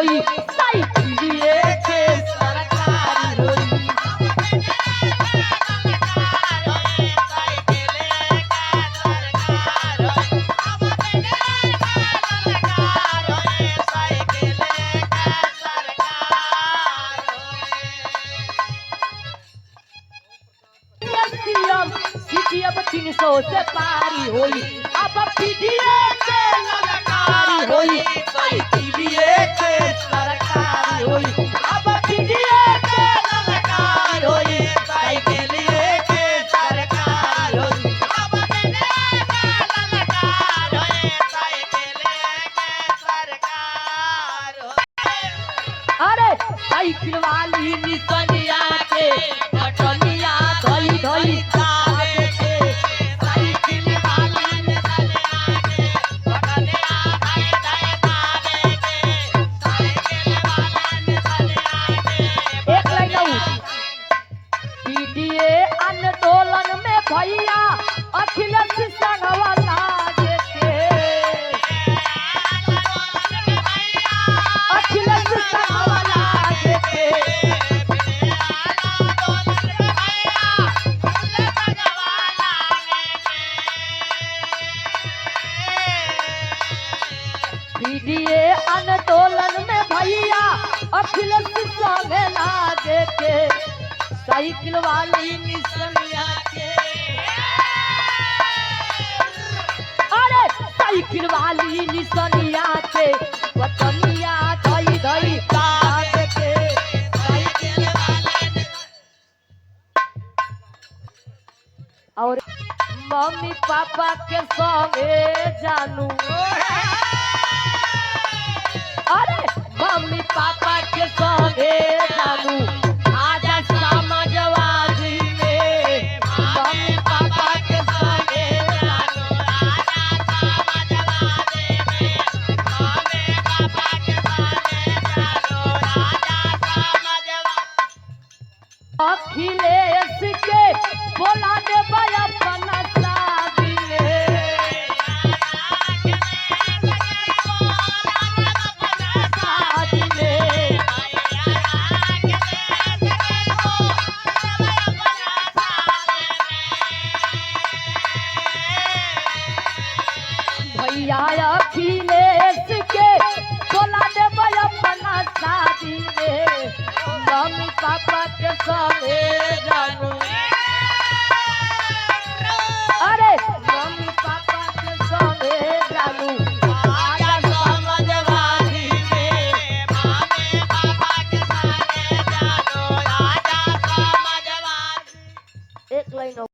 होई साइकिलिए के सरकारी होई। सीटी अब 300 से पारी होई, अब पीडीए के ललकारी होई साइकिलिए के सरकारी होई, अब पीडीए के ललकारी होई साइकिलिए के सरकारी होई, अब पीडीए के ललकारी होई साइकिलिए के सरकार होई। अरे साइकिल वाली निसनिया के बटनिया धई धई आंदोलन में भैया अखिलेश संगवा लागे के, अखिलेश संगवा लागे के, पीडीए आंदोलन में भैया अखिलेश संगे लागे के साइकिल वाली निसनिया के। अरे साइकिल वाली निसनिया के बटनिया धई धई काट के साइकिल वाली। और मम्मी पापा के संगे जानू, अरे मम्मी पापा के संगे जानू आजा समाजवादी में, मम्मी पापा के संगे जानू आजा समाजवादी में, मम्मी पापा के संगे जानू आजा समाजवादी। अखिलेश के बोला दे अपना शादी में, भैया अखिलेश के बोला दे अपना शादी में, मम्मी पापा के संगे जानू, अरे मम्मी पापा के संगे जानू आजा समाजवादी में, मम्मी पापा के संगे जानू आजा समाजवादी। एक लाइन